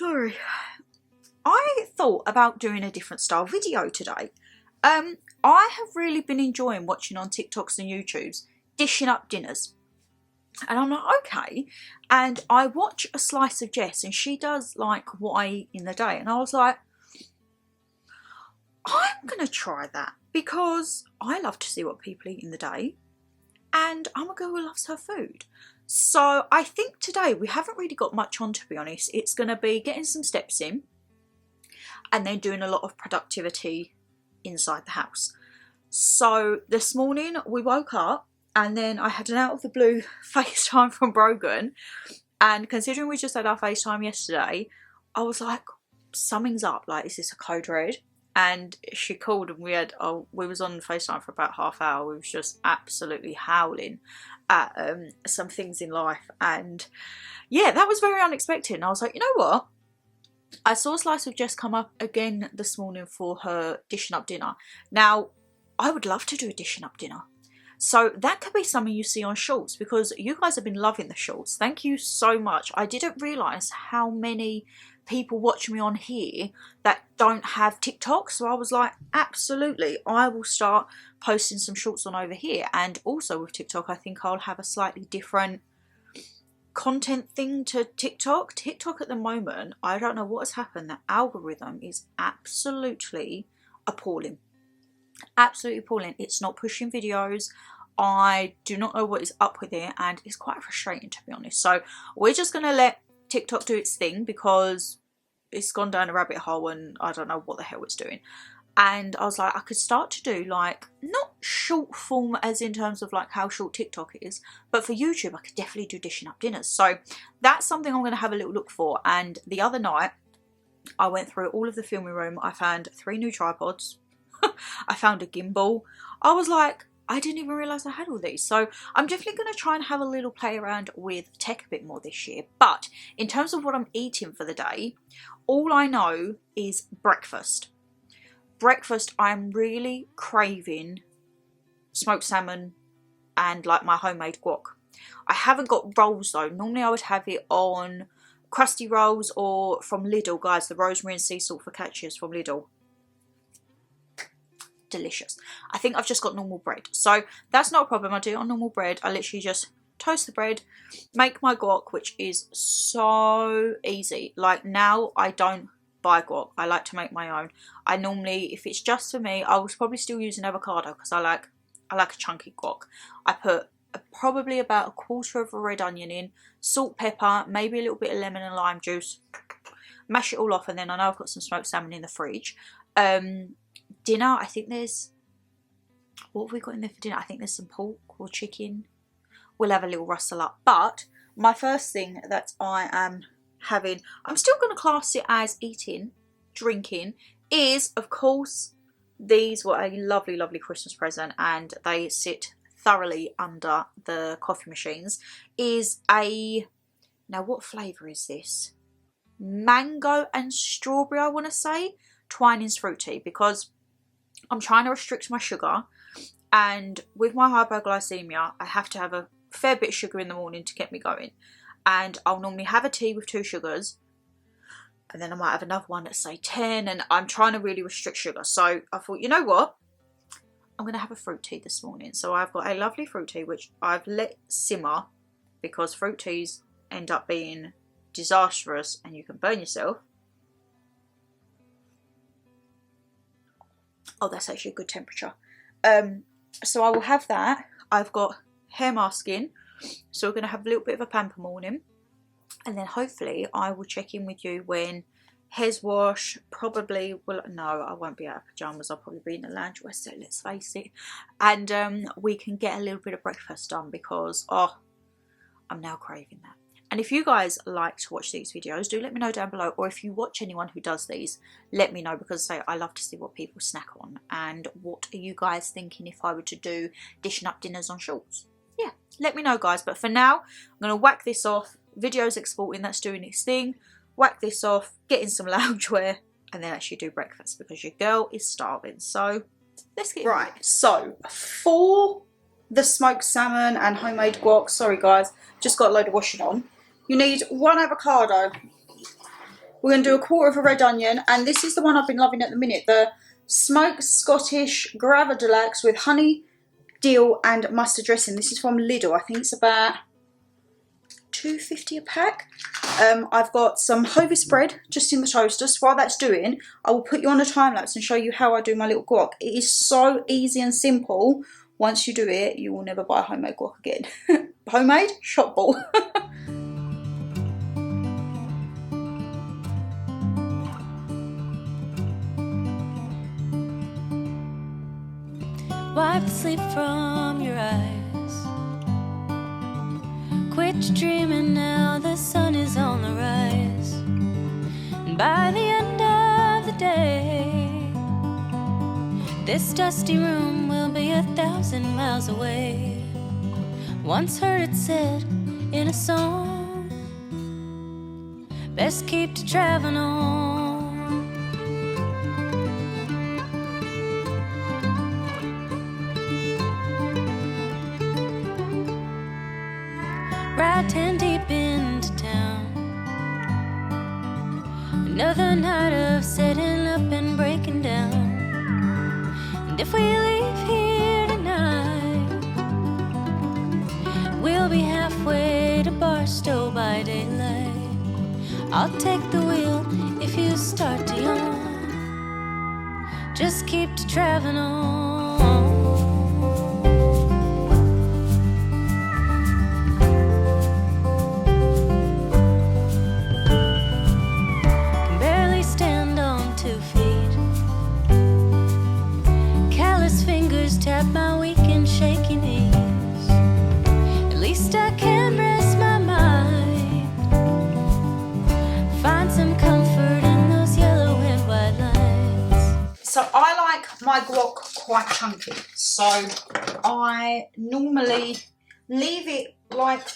Sorry. I thought about doing a different style video today. I have really been enjoying watching on TikToks and YouTubes dishing up dinners. And I'm like, okay. And I watch A Slice of Jess and she does like what I eat in the day. And I was like, I'm going to try that because I love to see what people eat in the day. And I'm a girl who loves her food. So I think today we haven't really got much on, to be honest. It's going to be getting some steps in and then doing a lot of productivity inside the house. So this morning we woke up and then I had an out of the blue FaceTime from Brogan, and considering we just had our FaceTime yesterday, I was like, something's up, like, is this a code red? And she called and we was on FaceTime for about half hour. We was just absolutely howling at some things in life, and yeah, that was very unexpected. And I was like, you know what? I saw a Slice of Jess come up again this morning for her dishing up dinner. Now, I would love to do a dishing up dinner. So that could be something you see on shorts, because you guys have been loving the shorts. Thank you so much. I didn't realise how many people watch me on here that don't have TikTok. So I was like, absolutely, I will start posting some shorts on over here. And also with TikTok, I think I'll have a slightly different content thing to TikTok. TikTok at the moment, I don't know what has happened. The algorithm is absolutely appalling. Absolutely appalling. It's not pushing videos. I do not know what is up with it, and it's quite frustrating, to be honest. So we're just going to let TikTok do its thing because it's gone down a rabbit hole and I don't know what the hell it's doing. And I was like, I could start to do like, not short form as in terms of like how short TikTok is, but for YouTube I could definitely do dishing up dinners. So that's something I'm going to have a little look for. And the other night I went through all of the filming room. I found 3 new tripods. I found a gimbal. I was like, I didn't even realise I had all these. So I'm definitely going to try and have a little play around with tech a bit more this year. But in terms of what I'm eating for the day, all I know is breakfast. Breakfast, I'm really craving smoked salmon and like my homemade guac. I haven't got rolls though. Normally I would have it on crusty rolls or from Lidl, guys, the rosemary and sea salt focaccias from Lidl. Delicious. I think I've just got normal bread, so that's not a problem. I do it on normal bread. I literally just toast the bread, make my guac, which is so easy. Like now I don't buy guac. I like to make my own. I normally, if it's just for me, I will probably still use an avocado because I like a chunky guac. I put probably about 1/4 of a red onion in, salt, pepper, maybe a little bit of lemon and lime juice, mash it all off, and then I know I've got some smoked salmon in the fridge. Dinner, I think there's, what have we got in there for dinner? I think there's some pork or chicken. We'll have a little rustle up. But my first thing that I am having, I'm still going to class it as eating, drinking, is of course these were a lovely, lovely Christmas present, and they sit thoroughly under the coffee machines. Is a, now what flavour is this? Mango and strawberry, I want to say. Twinings fruit tea, because I'm trying to restrict my sugar, and with my hypoglycemia I have to have a fair bit of sugar in the morning to get me going, and I'll normally have a tea with 2 sugars and then I might have another one at say 10, and I'm trying to really restrict sugar. So I thought, you know what, I'm going to have a fruit tea this morning. So I've got a lovely fruit tea which I've let simmer because fruit teas end up being disastrous and you can burn yourself. Oh, that's actually a good temperature. So I will have that. I've got hair masking, so we're going to have a little bit of a pamper morning, and then hopefully I will check in with you when hair's washed. Probably, well, no, I won't be out of pyjamas. I'll probably be in the loungewear, so let's face it. And we can get a little bit of breakfast done because, oh, I'm now craving that. And if you guys like to watch these videos, do let me know down below. Or if you watch anyone who does these, let me know, because I love to see what people snack on. And what are you guys thinking if I were to do dishing up dinners on shorts? Yeah, let me know, guys. But for now, I'm going to whack this off. Videos exporting, that's doing its thing. Whack this off, get in some loungewear, and then actually do breakfast because your girl is starving. So let's get right. So for the smoked salmon and homemade guac, sorry guys, just got a load of washing on. You need 1 avocado. we're going to do 1/4 of a red onion, and this is the one I've been loving at the minute, the smoked Scottish Grava Deluxe with honey, dill and mustard dressing. This is from Lidl. I think it's about £2.50 a pack. I've got some Hovis bread just in the toaster, so while that's doing, I will put you on a time lapse and show you how I do my little guac. It is so easy and simple. Once you do it, you will never buy homemade guac again. Homemade? Shop bought. Wipe the sleep from your eyes. Quit your dreaming now, the sun is on the rise. And by the end of the day, this dusty room will be 1,000 miles away. Once heard it said in a song, best keep to traveling on. Ride 10 deep into town. Another night of setting up and breaking down. And if we leave here tonight, we'll be halfway to Barstow by daylight. I'll take the wheel if you start to yawn. Just keep to traveling on. Tap my weak and shaky knees. At least I can rest my mind. Find some comfort in those yellow and white lines. So I like my guac quite chunky. So I normally leave it like,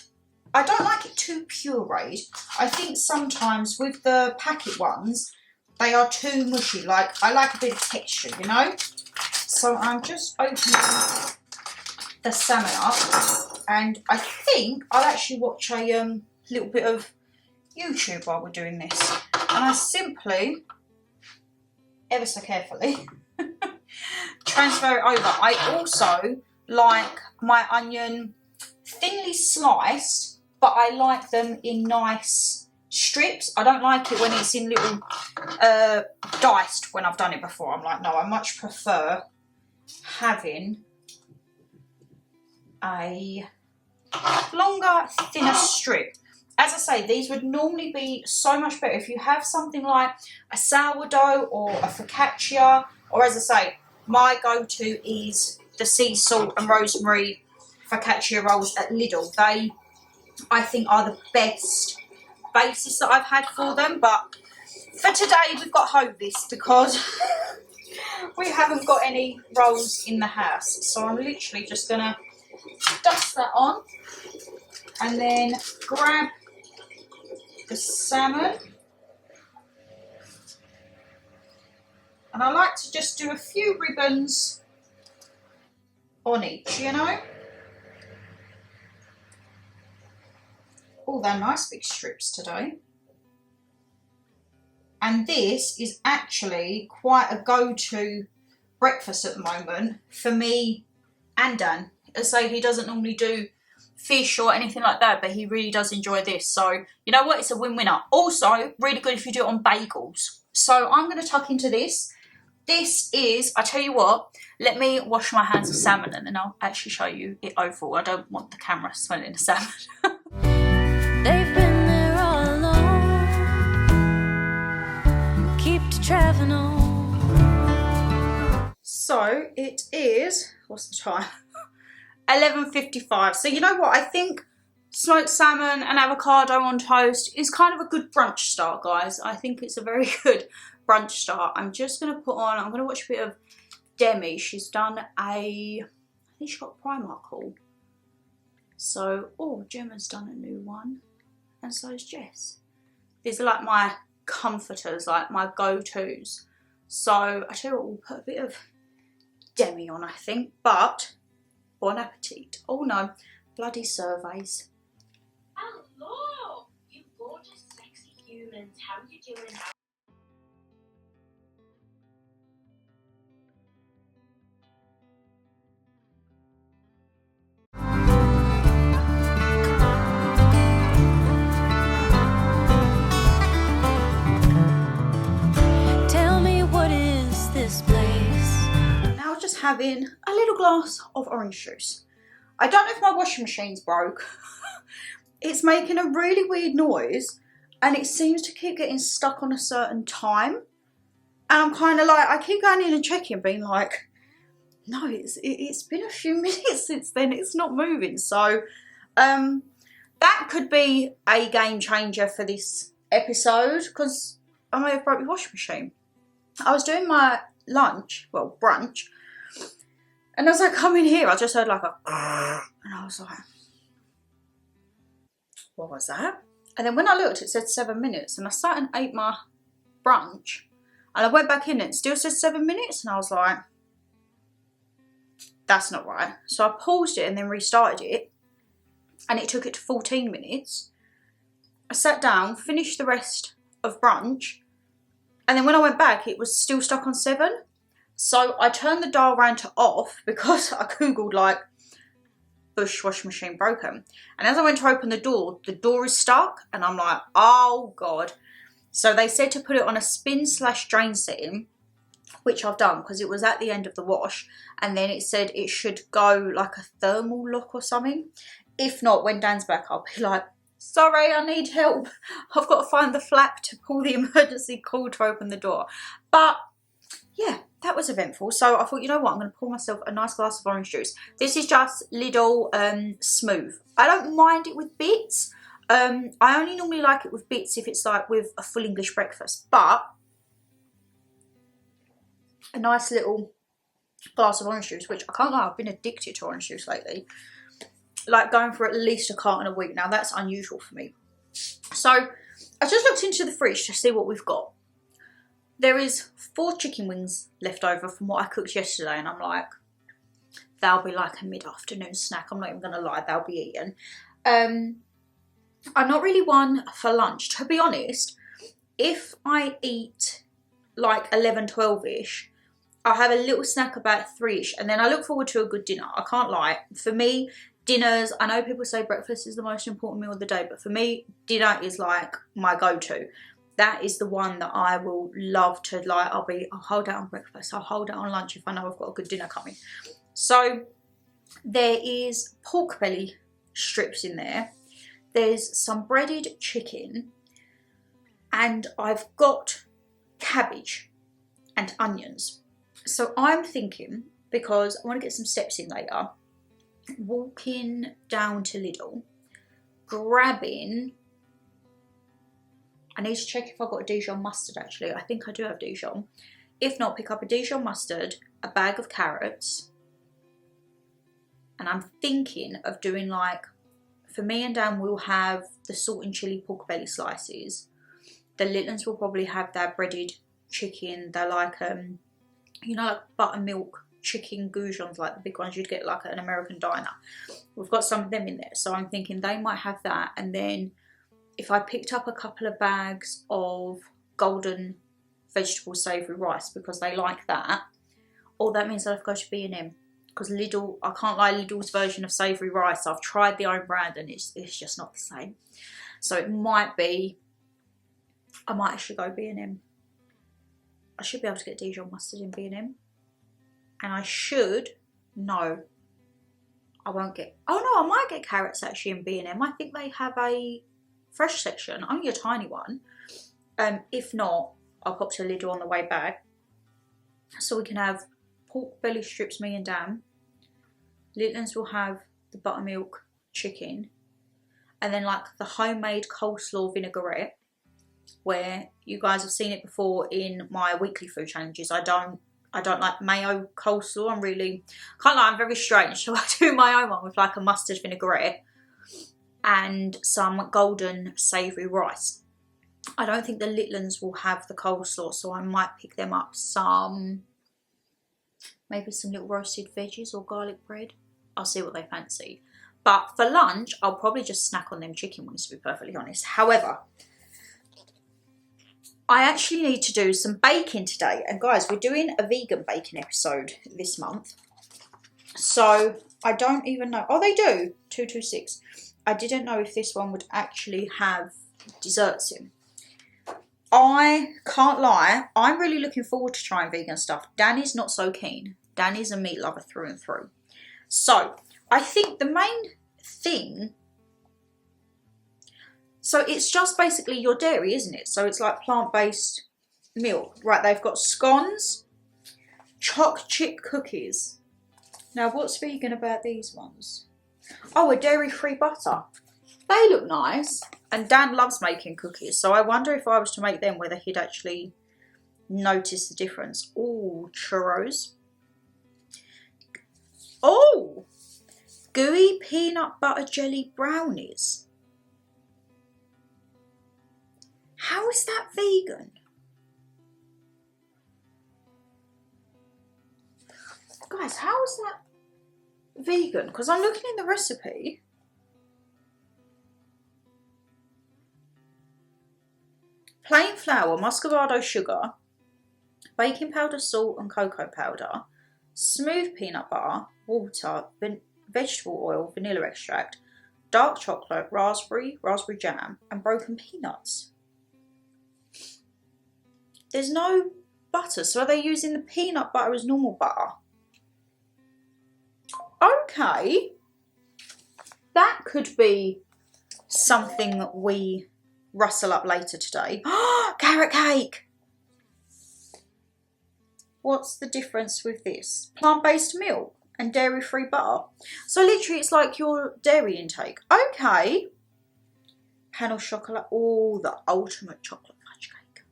I don't like it too pureed. I think sometimes with the packet ones, they are too mushy. Like, I like a bit of texture, you know? So I'm just opening the salmon up, and I think I'll actually watch a little bit of YouTube while we're doing this. And I simply, ever so carefully, transfer it over. I also like my onion thinly sliced, but I like them in nice strips. I don't like it when it's in little diced when I've done it before. I'm like, no, I much prefer having a longer, thinner strip. As I say, these would normally be so much better if you have something like a sourdough or a focaccia, or as I say, my go-to is the sea salt and rosemary focaccia rolls at Lidl. They, I think, are the best basis that I've had for them, but for today we've got Hovis because we haven't got any rolls in the house. So I'm literally just going to dust that on and then grab the salmon. And I like to just do a few ribbons on each, you know. Oh, they're nice big strips today. And this is actually quite a go-to breakfast at the moment for me and Dan. As I say, he doesn't normally do fish or anything like that, but he really does enjoy this. So, you know what? It's a win-winner. Also, really good if you do it on bagels. So I'm going to tuck into this. This is, I tell you what, let me wash my hands of salmon and then I'll actually show you it overall. I don't want the camera smelling the salmon. They've been there all along. Keep to traveling on. So it is, what's the time? 11:55. So you know what? I think smoked salmon and avocado on toast is kind of a good brunch start, guys. I think it's a very good brunch start. I'm just going to put on, I'm going to watch a bit of Demi. She's done I think she got a Primark haul. So, oh, Gemma's done a new one. And so is Jess. These are like my comforters, like my go-tos. So, I tell you what, we'll put a bit of Demi on, I think. But, bon appetit. Oh no, bloody surveys. Hello, you gorgeous, sexy human. Lilyns, how are you doing? Tell me, what is this place? Now just having a little glass of orange juice. I don't know if my washing machine's broke. It's making a really weird noise and it seems to keep getting stuck on a certain time. And I'm kind of like, I keep going in and checking, being like, no, it's been a few minutes since then, it's not moving. So that could be a game changer for this episode, because I may have broke my washing machine. I was doing my lunch, well, brunch, and as I come in here, I just heard like a and I was like, what was that? And then when I looked, it said 7 minutes, and I sat and ate my brunch, and I went back in and it still said 7 minutes, and I was like, that's not right. So I paused it and then restarted it, and it took it to 14 minutes. I sat down, finished the rest of brunch, and then when I went back, it was still stuck on 7. So I turned the dial round to off because I googled like Bush washing machine broken. And as I went to open the door is stuck, and I'm like, oh God. So they said to put it on a spin/drain setting, which I've done because it was at the end of the wash, and then it said it should go like a thermal lock or something. If not, when Dan's back, I'll be like, sorry, I need help. I've got to find the flap to pull the emergency cord to open the door. But yeah, that was eventful. So I thought, you know what, I'm going to pour myself a nice glass of orange juice. This is just Lidl Smooth. I don't mind it with bits. I only normally like it with bits if it's like with a full English breakfast. But a nice little glass of orange juice, which I can't lie, I've been addicted to orange juice lately. Like going for at least a carton a week. Now that's unusual for me. So I just looked into the fridge to see what we've got. There is 4 chicken wings left over from what I cooked yesterday, and I'm like, they'll be like a mid-afternoon snack. I'm not even gonna lie, they'll be eaten. I'm not really one for lunch. To be honest, if I eat like 11, 12-ish, I'll have a little snack about 3-ish, and then I look forward to a good dinner. I can't lie. For me, dinners, I know people say breakfast is the most important meal of the day, but for me, dinner is like my go-to. That is the one that I will love to, like, I'll hold out on breakfast, I'll hold out on lunch if I know I've got a good dinner coming. So there is pork belly strips in there. There's some breaded chicken, and I've got cabbage and onions. So I'm thinking, because I want to get some steps in later, walking down to Lidl, grabbing, I need to check if I've got a Dijon mustard actually. I think I do have Dijon. If not, pick up a Dijon mustard, a bag of carrots, and I'm thinking of doing like, for me and Dan, we'll have the salt and chilli pork belly slices. The Litlins will probably have their breaded chicken. They're like, you know, like buttermilk chicken goujons, like the big ones you'd get like at an American diner. We've got some of them in there, so I'm thinking they might have that. And then if I picked up a couple of bags of golden vegetable savoury rice, because they like that, or that means that I've got to B&M, because Lidl, I can't lie, Lidl's version of savoury rice, I've tried the own brand and it's just not the same. So it might be, I might actually go B&M. I should be able to get Dijon mustard in B&M. And I should, no, I won't get, oh no, I might get carrots actually in B&M. I think they have a fresh section, only a tiny one. If not, I'll pop to Lidl on the way back. So we can have pork belly strips, me and Dan. Litlins will have the buttermilk chicken. And then like the homemade coleslaw vinaigrette, where you guys have seen it before in my weekly food challenges. I don't like mayo coleslaw. I'm really, can't lie, I'm very strange. So I do my own one with like a mustard vinaigrette and some golden savoury rice. I don't think the Litlins will have the coleslaw, so I might pick them up some, maybe some little roasted veggies or garlic bread. I'll see what they fancy. But for lunch, I'll probably just snack on them chicken wings, to be perfectly honest. However, I actually need to do some baking today. And guys, we're doing a vegan baking episode this month. So I don't even know. Oh, they do. 226. I didn't know if this one would actually have desserts in. I can't lie. I'm really looking forward to trying vegan stuff. Danny's not so keen. Danny's a meat lover through and through. So I think the main thing... So it's just basically your dairy, isn't it? So it's like plant-based milk. Right, they've got scones, choc chip cookies. Now, what's vegan about these ones? Oh, a dairy-free butter. They look nice. And Dan loves making cookies. So I wonder if I was to make them, whether he'd actually notice the difference. Oh, churros. Oh, gooey peanut butter jelly brownies. How is that vegan? Guys, how is that vegan? Because I'm looking in the recipe. Plain flour, muscovado sugar, baking powder, salt and cocoa powder, smooth peanut butter, water, vegetable oil, vanilla extract, dark chocolate, raspberry jam and broken peanuts. There's no butter, so are they using the peanut butter as normal butter? Okay, that could be something that we rustle up later today. Carrot cake! What's the difference with this? Plant-based milk and dairy-free butter. So literally it's like your dairy intake. Okay. Panel chocolate. Oh, the ultimate chocolate fudge cake.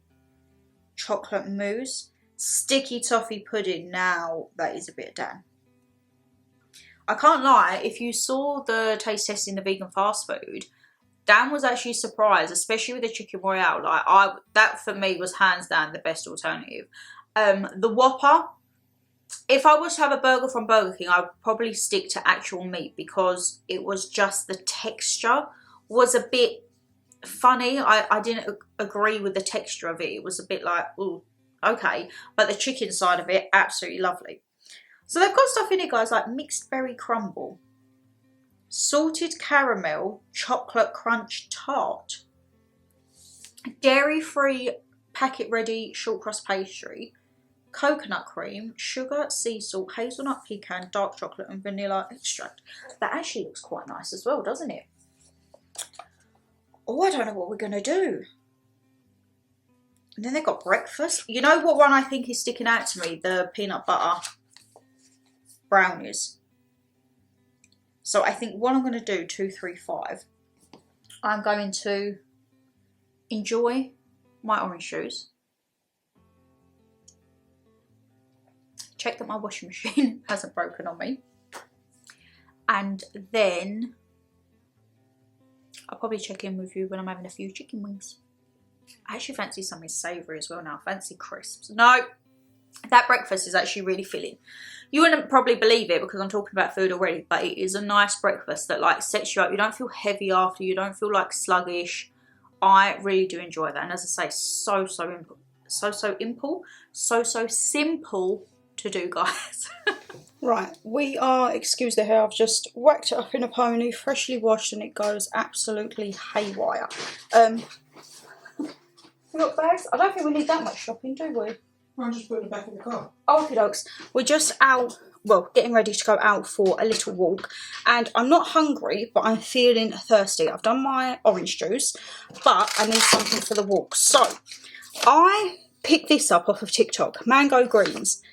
Chocolate mousse. Sticky toffee pudding. Now that is a bit Dan. I can't lie, if you saw the taste test in the vegan fast food, Dan was actually surprised, especially with the chicken royale. Like that for me was hands down the best alternative. The Whopper, if I was to have a burger from Burger King, I would probably stick to actual meat because it was just the texture was a bit funny. I didn't agree with the texture of it. It was a bit like, ooh, okay. But the chicken side of it, absolutely lovely. So they've got stuff in it, guys, like mixed berry crumble, salted caramel, chocolate crunch tart, dairy-free packet-ready short crust pastry, coconut cream, sugar, sea salt, hazelnut pecan, dark chocolate and vanilla extract. That actually looks quite nice as well, doesn't it? Oh, I don't know what we're going to do. And then they've got breakfast. You know what one I think is sticking out to me? The peanut butter brownies. So I think what I'm going to do, 2, 3, 5, I'm going to enjoy my orange juice. Check that my washing machine hasn't broken on me. And then I'll probably check in with you when I'm having a few chicken wings. I actually fancy something savoury as well now. Fancy crisps. No, that breakfast is actually really filling. You wouldn't probably believe it because I'm talking about food already, but it is a nice breakfast that like sets you up. You don't feel heavy after, you don't feel like sluggish. I really do enjoy that. And as I say, so simple to do, guys. Right, we are, excuse the hair, I've just whacked it up in a pony, freshly washed, and it goes absolutely haywire. We got bags? I don't think we need that much shopping, do we? I'm just putting it back in the car. Oh, okay, dogs. We're just out, well, getting ready to go out for a little walk. And I'm not hungry, but I'm feeling thirsty. I've done my orange juice, but I need something for the walk. So, I picked this up off of TikTok, mango greens.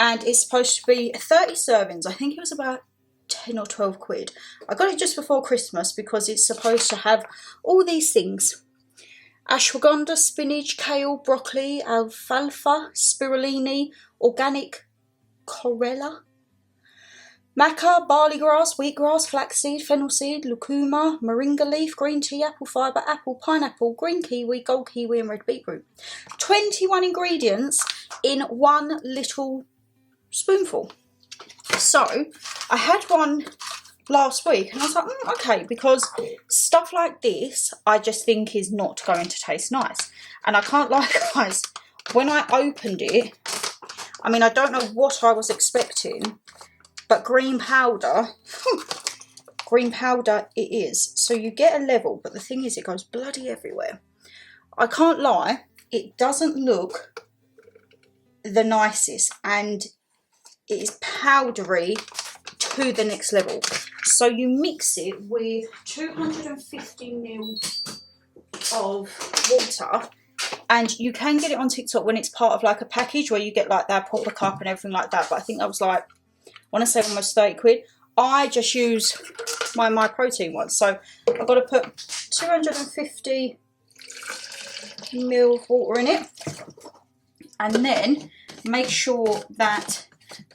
And it's supposed to be 30 servings. I think it was about 10 or 12 quid. I got it just before Christmas because it's supposed to have all these things. Ashwagandha, spinach, kale, broccoli, alfalfa, spirulina, organic chlorella, maca, barley grass, wheatgrass, flaxseed, fennel seed, lucuma, moringa leaf, green tea, apple fibre, apple, pineapple, green kiwi, gold kiwi and red beetroot. 21 ingredients in one little spoonful. So I had one last week, and I was like, okay, because stuff like this I just think is not going to taste nice. And I can't lie, guys, when I opened it, I mean, I don't know what I was expecting, but green powder, green powder it is. So you get a level, but the thing is, it goes bloody everywhere. I can't lie, it doesn't look the nicest, and it is powdery to the next level. So you mix it with 250ml of water, and you can get it on TikTok when it's part of like a package where you get like that proper cup and everything like that, but I think that was like, I want to say almost 30 quid. I just use my protein one, so I've got to put 250ml of water in it, and then make sure that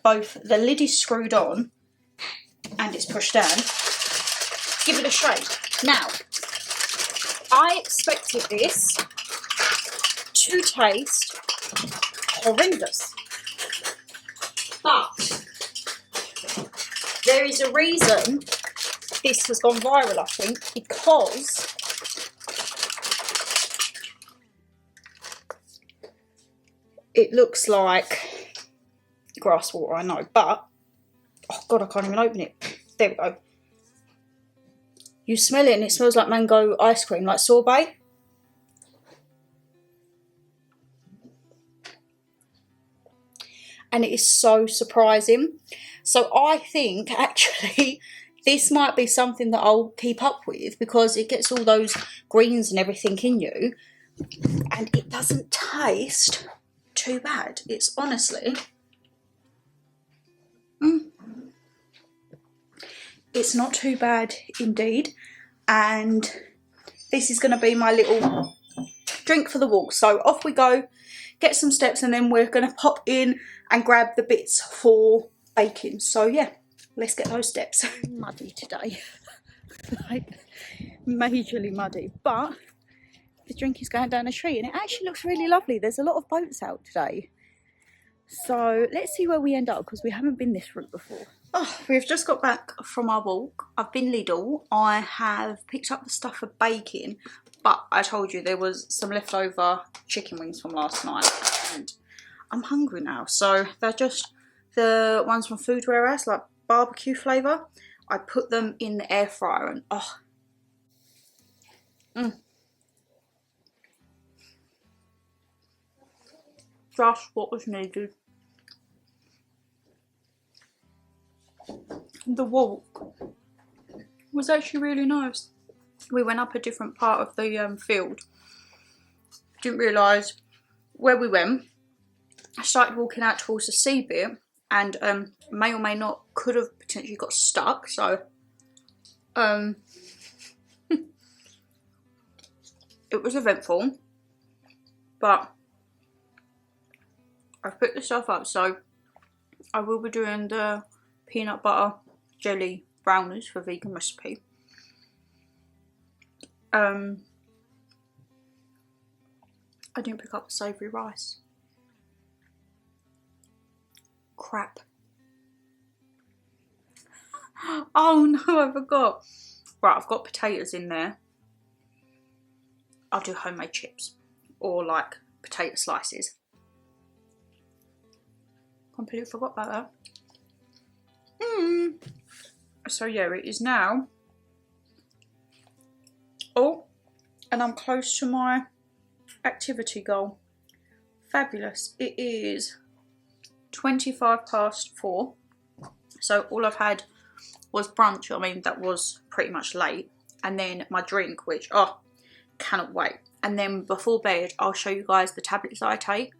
both the lid is screwed on and it's pushed down. Give it a shake. Now, I expected this to taste horrendous, but there is a reason this has gone viral, I think, because it looks like grass water, I know, but oh god, I can't even open it. There we go. You smell it and it smells like mango ice cream, like sorbet. And it is so surprising. So I think actually this might be something that I'll keep up with, because it gets all those greens and everything in you, and it doesn't taste too bad. It's honestly, it's not too bad indeed. And this is going to be my little drink for the walk. So off we go, get some steps, and then we're going to pop in and grab the bits for baking. So yeah, let's get those steps. Muddy today, like majorly muddy, but the drink is going down a tree and it actually looks really lovely. There's a lot of boats out today, so let's see where we end up, because we haven't been this route before. Oh, we've just got back from our walk. I've been Lidl. I have picked up the stuff for baking, but I told you there was some leftover chicken wings from last night and I'm hungry now. So they're just the ones from Food Warehouse, like barbecue flavour. I put them in the air fryer and just what was needed. The walk was actually really nice. We went up a different part of the field. Didn't realise where we went. I started walking out towards the sea bit, and may or may not could have potentially got stuck. So it was eventful, but I've picked the stuff up. So I will be doing the peanut butter jelly brownies for vegan recipe. I didn't pick up the savoury rice. Crap. Oh no, I forgot. Right, I've got potatoes in there. I'll do homemade chips or like potato slices. Completely forgot about that. So yeah, it is now. Oh, and I'm close to my activity goal. Fabulous. It is 4:25. So all I've had was brunch. I mean, that was pretty much late. And then my drink, which, oh, cannot wait. And then before bed, I'll show you guys the tablets that I take.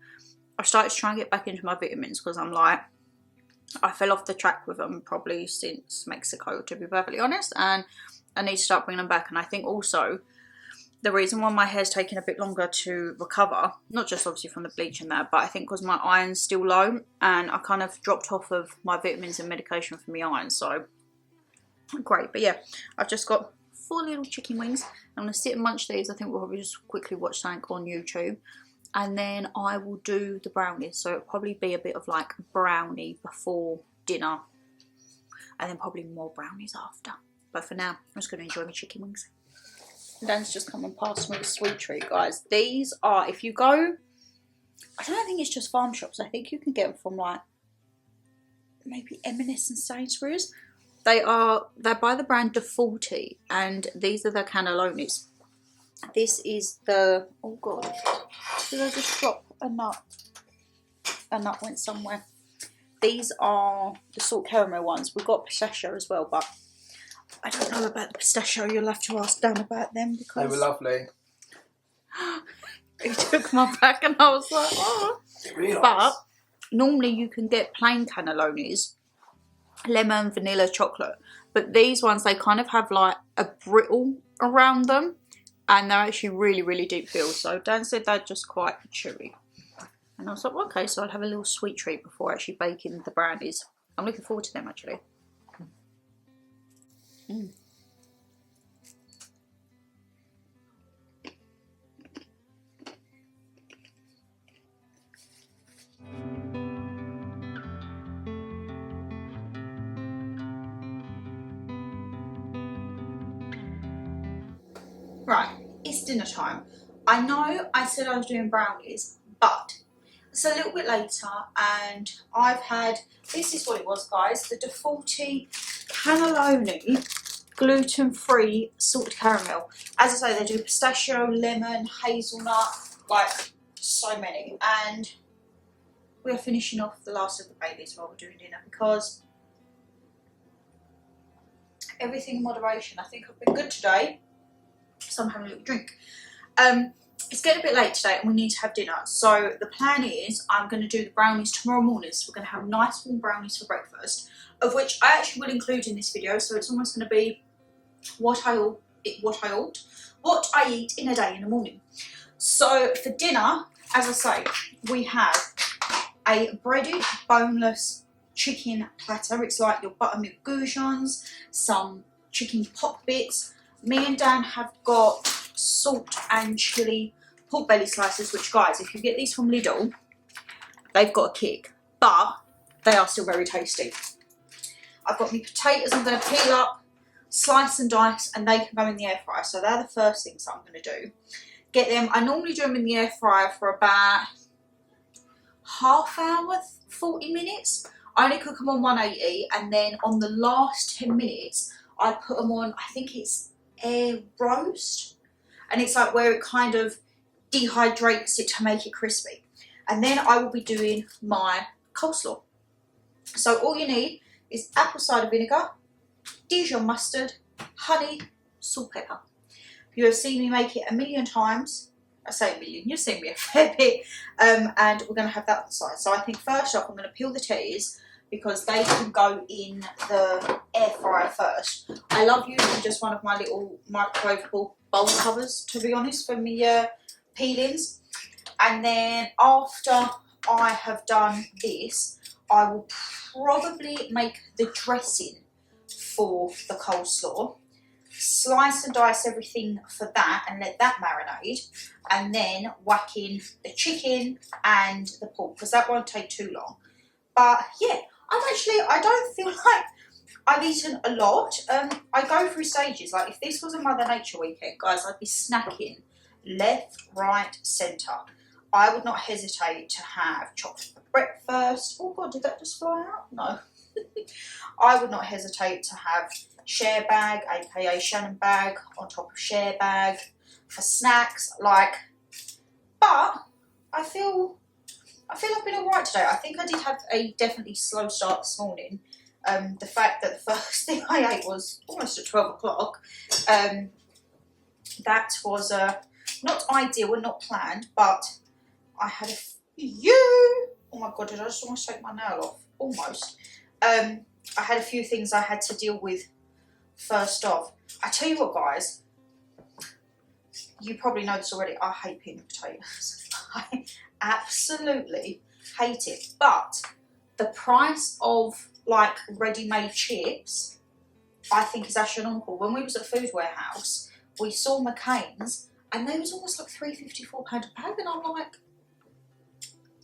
I've started to try and get back into my vitamins, because I'm like, I fell off the track with them probably since Mexico, to be perfectly honest, and I need to start bringing them back. And I think also the reason why my hair's taking a bit longer to recover, not just obviously from the bleach and that, but I think because my iron's still low and I kind of dropped off of my vitamins and medication for my iron, so great. But yeah, I've just got 4 little chicken wings. I'm going to sit and munch these. I think we'll probably just quickly watch something on YouTube. And then I will do the brownies. So it'll probably be a bit of like brownie before dinner. and then probably more brownies after. But for now, I'm just going to enjoy my chicken wings. Dan's just come and passed me the sweet treat, guys. These are, if you go, I don't think it's just farm shops. I think you can get them from like maybe M&S and Sainsbury's. They're by the brand Defaulty, and these are the cannellonis. This is the, oh god, did I just drop a nut? A nut went somewhere. These are the salt caramel ones. We've got pistachio as well, but I don't know about the pistachio. You'll have to ask Dan about them because They were lovely. he took my back and I was like, oh. Really But nice. normally you can get plain cannellonis, lemon, vanilla, chocolate. But these ones, they kind of have like a brittle around them, and they're actually really, really deep filled. So Dan said they're just quite chewy. And I was like, well, okay, so I'll have a little sweet treat before actually baking the brownies. I'm looking forward to them actually. Mm. Right, it's dinner time. I know I said I was doing brownies, but it's a little bit later and I've had, this is what it was, guys, the Defaulty cannelloni gluten-free salted caramel. As I say, they do pistachio, lemon, hazelnut, like so many. And we're finishing off the last of the babies while we're doing dinner because everything in moderation. I think I've been good today, so I'm having a little drink. It's getting a bit late today and we need to have dinner. So the plan is I'm going to do the brownies tomorrow morning. So we're going to have nice warm brownies for breakfast, of which I actually will include in this video. So it's almost going to be what I eat in a day in the morning. So for dinner, as I say, we have a breaded boneless chicken platter. It's like your buttermilk goujons, some chicken pot bits. Me and Dan have got salt and chilli pork belly slices, which, guys, if you get these from Lidl, they've got a kick, but they are still very tasty. I've got my potatoes I'm going to peel up, slice and dice, and they can go in the air fryer. So they're the first things that I'm going to do. Get them, I normally do them in the air fryer for about half hour, 40 minutes. I only cook them on 180, and then on the last 10 minutes, I put them on, I think it's air roast, and it's like where it kind of dehydrates it to make it crispy. And then I will be doing my coleslaw. So all you need is apple cider vinegar, Dijon mustard, honey, salt, pepper. You have seen me make it a million times. I say a million, you've seen me a fair bit. And we're going to have that on the side. So I think first off I'm going to peel the teas because they can go in the air fryer first. I love using just one of my little microwavable bowl covers, to be honest, for me peelings. And then after I have done this, I will probably make the dressing for the coleslaw, slice and dice everything for that and let that marinate, and then whack in the chicken and the pork, because that won't take too long. But yeah, I don't feel like I've eaten a lot. I go through stages. Like if this was a Mother Nature weekend, guys, I'd be snacking left, right, centre. I would not hesitate to have chocolate for breakfast. Oh God, did that just fly out? No. I would not hesitate to have share bag, aka Shannon bag, on top of share bag for snacks. Like, but I feel I've been alright today. I think I did have a definitely slow start this morning. The fact that the first thing I ate was almost at 12 o'clock. That was not ideal and not planned, but I had a few. Oh my God, did I just almost take my nail off? Almost. I had a few things I had to deal with first off. I tell you what, guys, you probably know this already. I hate peanut potatoes. I absolutely hate it. But the price of like ready-made chips, I think is astronomical. When we was at Food Warehouse, we saw McCain's and they was almost like £3.54 a bag, and I'm like,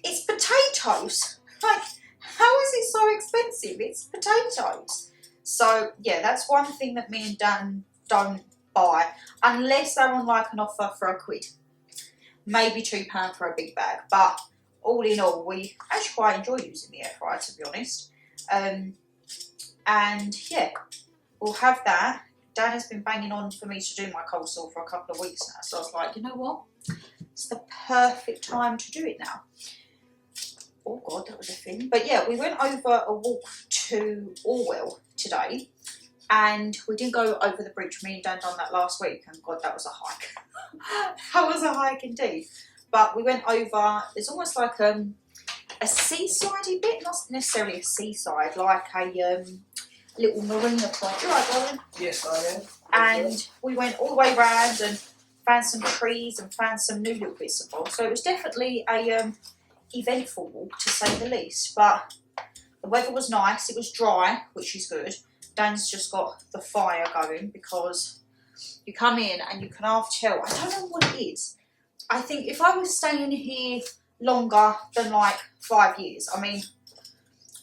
it's potatoes. Like, how is it so expensive? It's potatoes. So yeah, that's one thing that me and Dan don't buy unless they're on like an offer for £1, maybe £2 for a big bag. But all in all, we actually quite enjoy using the air fryer, to be honest. And yeah, we'll have that. Dan has been banging on for me to do my coleslaw for a couple of weeks now, so I was like, you know what? It's the perfect time to do it now. Oh God, that was a thing. But yeah, we went over a walk to Orwell today, and we didn't go over the bridge. Me and Dan done that last week, and God, that was a hike. That was a hike indeed. But we went over, there's almost like a seaside-y bit, not necessarily a seaside, like a little marina point. You right, Darren? Yes, I am. And we went all the way round and found some trees and found some new little bits of bobs. So it was definitely a eventful walk, to say the least. But the weather was nice. It was dry, which is good. Dan's just got the fire going because you come in and you can half tell. I don't know what it is. I think if I was staying here longer than like 5 years, I mean,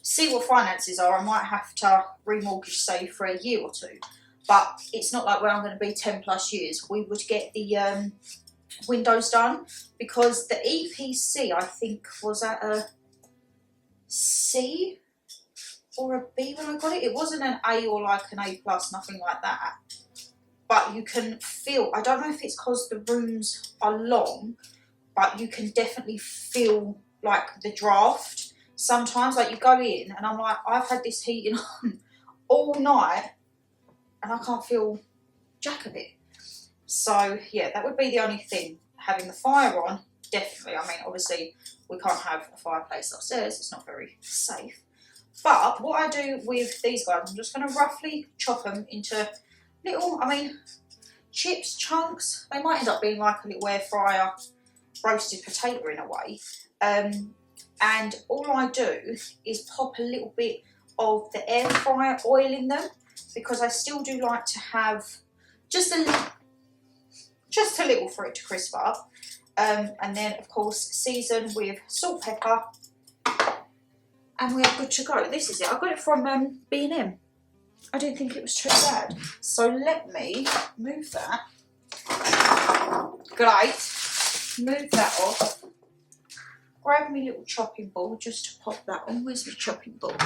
see what finances are, I might have to remortgage, say, for a year or two. But it's not like where I'm going to be 10 plus years. We would get the windows done because the EPC, I think, was at a C or a B when I got it. It wasn't an A or like an A plus, nothing like that. But you can feel, I don't know if it's because the rooms are long, but you can definitely feel like the draft. Sometimes, like you go in and I'm like, I've had this heating on all night and I can't feel jack of it. So yeah, that would be the only thing. Having the fire on, definitely. I mean, obviously we can't have a fireplace upstairs. It's not very safe. But what I do with these guys, I'm just going to roughly chop them into little, I mean, chips, chunks. They might end up being like a little air fryer roasted potato in a way. And all I do is pop a little bit of the air fryer oil in them because I still do like to have just a little for it to crisp up. And then, of course, season with salt, pepper, and we are good to go. This is it. I got it from B&M. I didn't think it was too bad. So let me move that. Great. Move that off. Grab me little chopping board just to pop that on. Where's my chopping board?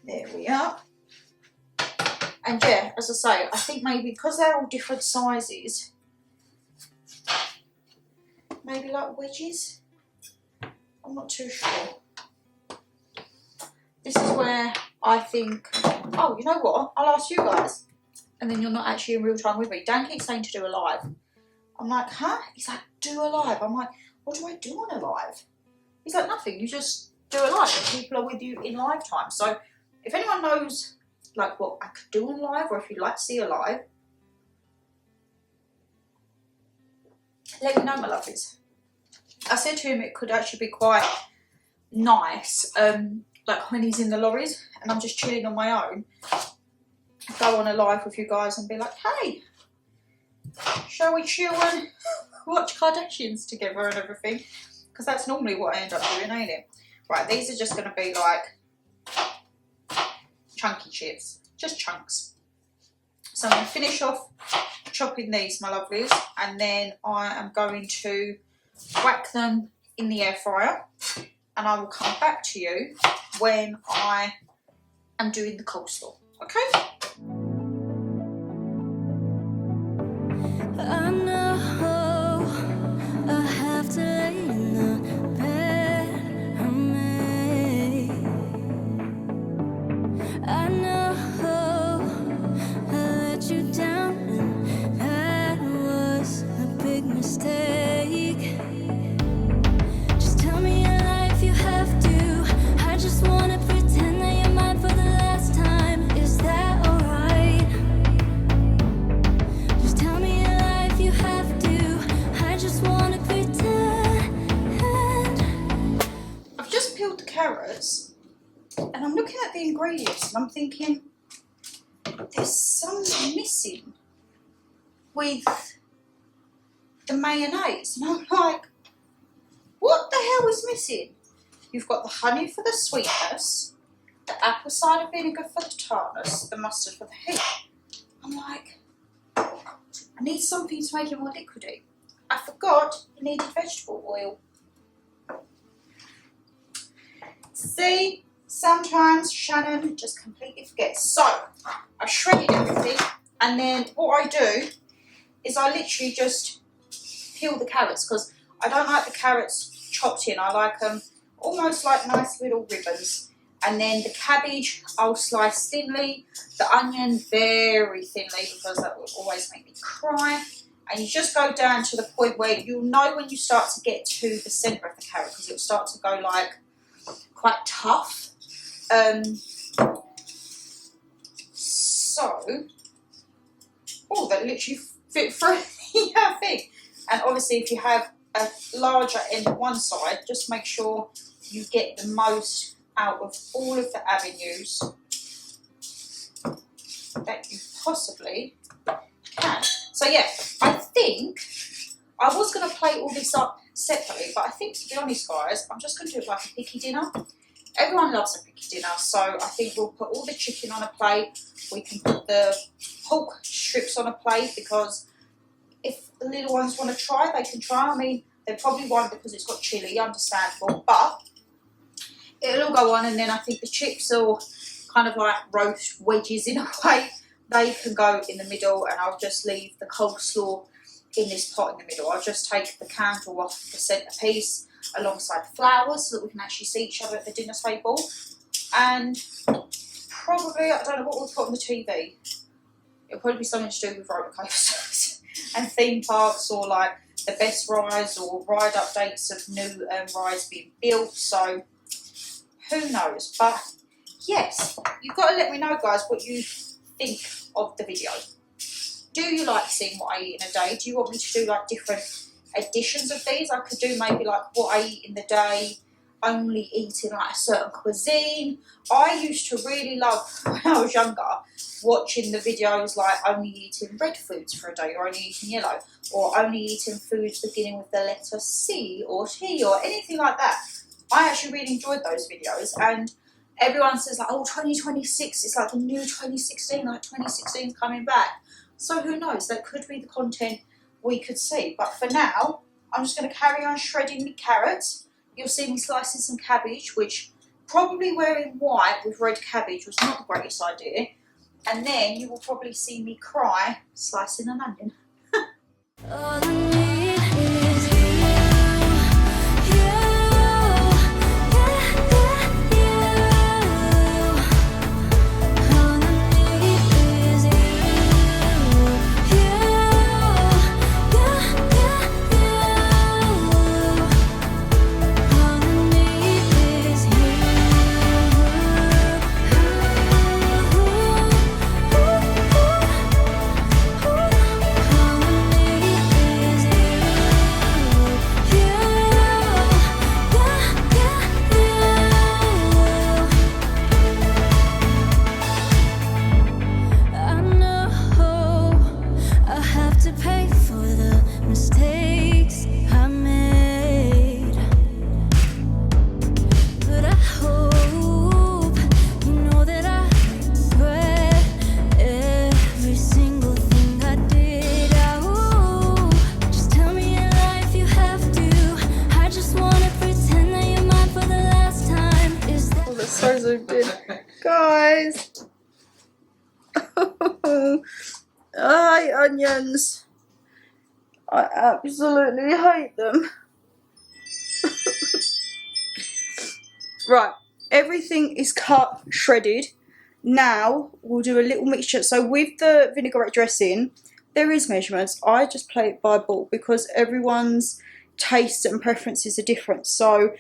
There we are. And yeah, as I say, I think maybe because they're all different sizes, maybe like wedges. I'm not too sure. This is where I think, oh, you know what? I'll ask you guys. And then you're not actually in real time with me. Dan keeps saying to do a live. I'm like, huh? He's like, do a live. I'm like, what do I do on a live? He's like, nothing. You just do a live and people are with you in live time. So if anyone knows like what I could do on live or if you'd like to see a live, let me know, my lovelies. I said to him it could actually be quite nice, like when he's in the lorries and I'm just chilling on my own, go on a live with you guys and be like, hey, shall we chill and watch Kardashians together and everything? Because that's normally what I end up doing, ain't it? Right, these are just going to be like chunky chips, just chunks. So I'm going to finish off chopping these, my lovelies, and then I am going to whack them in the air fryer and I will come back to you when I am doing the coleslaw, okay? I know I have to lay in the bed I made. I know I let you down and that was a big mistake. Just tell me your life, you have to. I just wanna pretend that you're mine for the last time. Is that alright? Just tell me your life, you have to. I just wanna pretend. I've just peeled the carrots and I'm looking at the ingredients and I'm thinking there's something missing with the mayonnaise and I'm like, what the hell is missing? You've got the honey for the sweetness the apple cider vinegar for the tartness, the mustard for the heat. I'm like, I need something to make it more liquidy. I forgot it needed vegetable oil. See, sometimes Shannon just completely forgets. So, I've shredded everything, and then what I do is I literally just peel the carrots, because I don't like the carrots chopped in. I like them almost like nice little ribbons. And then the cabbage I'll slice thinly, the onion very thinly, because that will always make me cry. And you just go down to the point where you'll know when you start to get to the centre of the carrot, because it'll start to go like quite tough. That literally fit through the thing. And obviously if you have a larger end on one side, just make sure you get the most out of all of the avenues that you possibly can. So yeah, I think I was going to plate all this up separately, but I think, to be honest guys, I'm just going to do it like a picky dinner. Everyone loves a picky dinner, so I think we'll put all the chicken on a plate. We can put the pork strips on a plate, because if the little ones want to try, they can try. I mean, they probably won't because it's got chilli, understandable, but it'll all go on. And then I think the chips are kind of like roast wedges in a way. They can go in the middle, and I'll just leave the coleslaw in this pot in the middle. I'll just take the candle off the centrepiece alongside the flowers so that we can actually see each other at the dinner table. And probably, I don't know what we'll put on the TV. It'll probably be something to do with roller coasters and theme parks, or like the best rides or ride updates of new rides being built. So who knows? But yes, you've got to let me know, guys, what you think of the video. Do you like seeing what I eat in a day? Do you want me to do like different editions of these? I could do maybe like what I eat in the day, only eating like a certain cuisine. I used to really love, when I was younger, watching the videos like only eating red foods for a day, or only eating yellow, or only eating foods beginning with the letter C or T, or anything like that. I actually really enjoyed those videos, and everyone says like, oh, 2026, it's like the new 2016, like 2016's coming back. So who knows, that could be the content we could see. But for now, I'm just going to carry on shredding the carrots. You'll see me slicing some cabbage, which probably wearing white with red cabbage was not the greatest idea. And then you will probably see me cry slicing an onion. All I need is So good. Guys. I hate onions. I absolutely hate them. Right, everything is cut, shredded. Now we'll do a little mixture. So with the vinaigrette dressing, there is measurements. I just play it by ball because everyone's tastes and preferences are different. So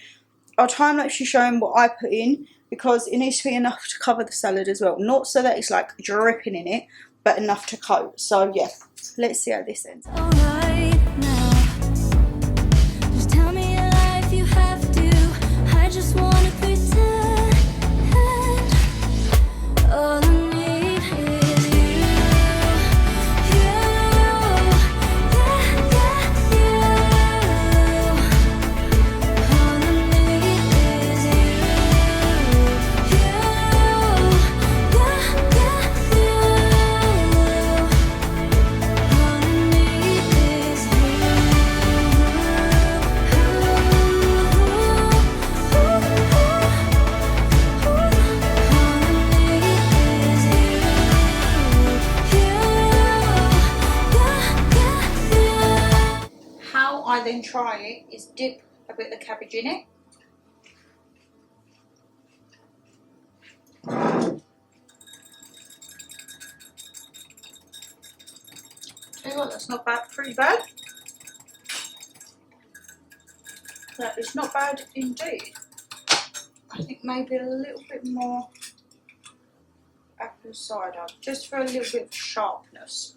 I'll time lapse you showing what I put in, because it needs to be enough to cover the salad as well. Not so that it's like dripping in it, but enough to coat. So yeah, let's see how this ends. alright now. Just tell me your life, you have to. I just wanna pretend. All I need is you. All I need is you. dip a bit of the cabbage in it. Tell you what, that's not bad, pretty bad. That is not bad indeed. I think maybe a little bit more apple cider, just for a little bit of sharpness.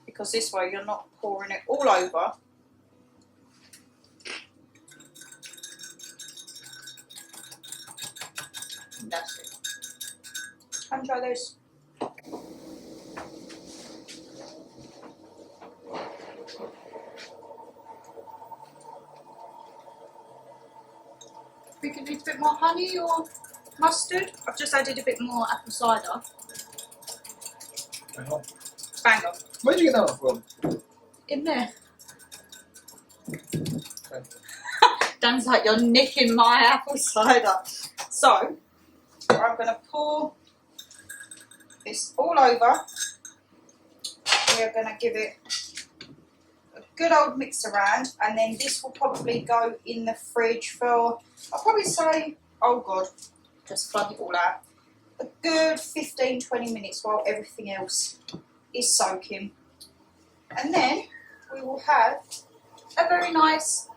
Because this way you're not pouring it all over. And that's it. Come try this. We can need a bit more honey or mustard. I've just added a bit more apple cider. Hang on. Bang on. Where'd you get that one from? In there. Okay. Dan's like, you're nicking my apple cider. So, I'm going to pour this all over. We're going to give it a good old mix around, and then this will probably go in the fridge for, I'll probably say, oh God, just flood it all out. A good 15-20 minutes while everything else is soaking. And then we will have a very nice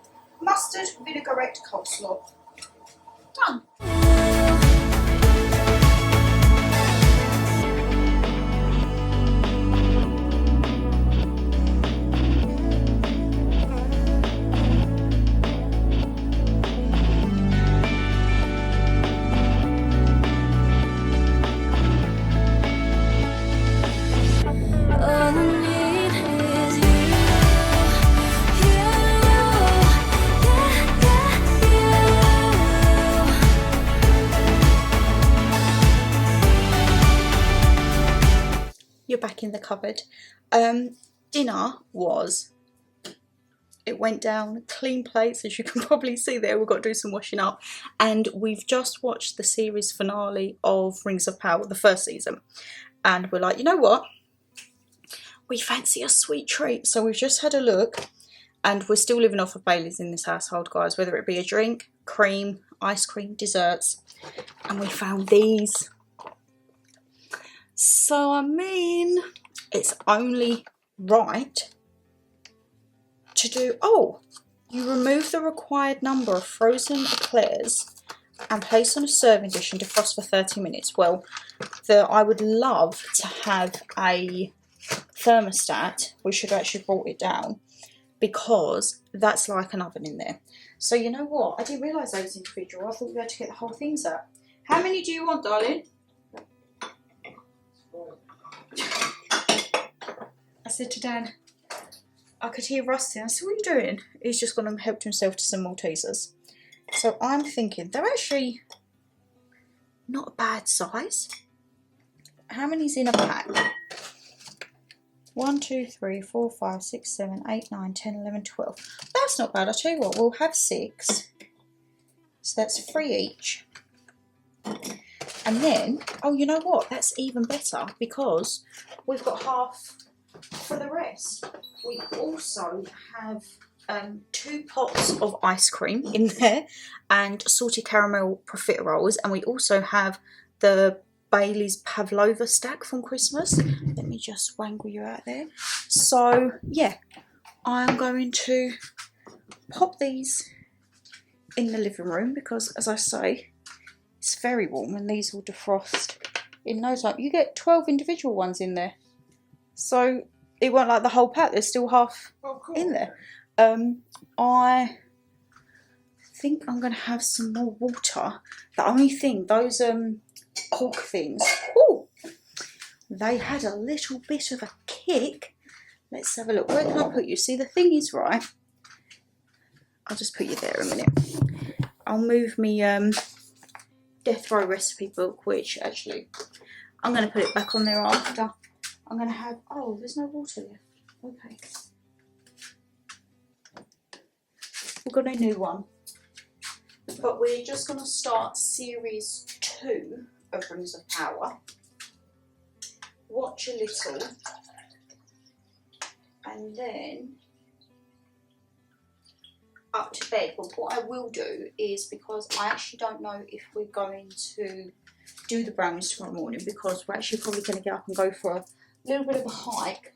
mustard vinaigrette coleslaw. Done. You're back in the cupboard. Dinner was, it went down clean plates, as you can probably see there. We've got to do some washing up, and we've just watched the series finale of Rings of Power, the first season, and we're like, you know what, we fancy a sweet treat. So we've just had a look, and we're still living off of Bailey's in this household, guys, whether it be a drink, cream, ice cream, desserts, and we found these. So, I mean, it's only right to do, oh, you remove the required number of frozen eclairs and place on a serving dish and defrost for 30 minutes. Well, I would love to have a thermostat. We should have actually brought it down, because that's like an oven in there. So, you know what? I didn't realise they was individual. I thought we had to get the whole things out. How many do you want, darling? I said to Dan, I could hear Rusty. I said, what are you doing? He's just gone and helped himself to some Maltesers. So I'm thinking they're actually not a bad size. How many's in a pack? 1, 2, 3, 4, 5, 6, 7, 8, 9, 10, 11, 12. That's not bad. I'll tell you what, we'll have 6. So that's 3 each. And then, oh, you know what? That's even better, because we've got half for the rest. We also have 2 pots of ice cream in there and salted caramel profiteroles, and we also have the Bailey's Pavlova stack from Christmas. Let me just wangle you out there. So yeah, I'm going to pop these in the living room, because as I say, it's very warm and these will defrost in no time. You get 12 individual ones in there, so it won't like the whole pack. There's still half in there. I think I'm going to have some more water. The only thing, those cork things, ooh, they had a little bit of a kick. Let's have a look. Where can I put you? See, the thing is, right, I'll just put you there a minute. I'll move me Death Row recipe book, which actually I'm going to put it back on there after. I'm going to have, oh, there's no water left. Okay. We've got a new one. But we're just going to start series 2 of Rings of Power. Watch a little and then up to bed. But what I will do is, because I actually don't know if we're going to do the brownies tomorrow morning, because we're actually probably going to get up and go for a little bit of a hike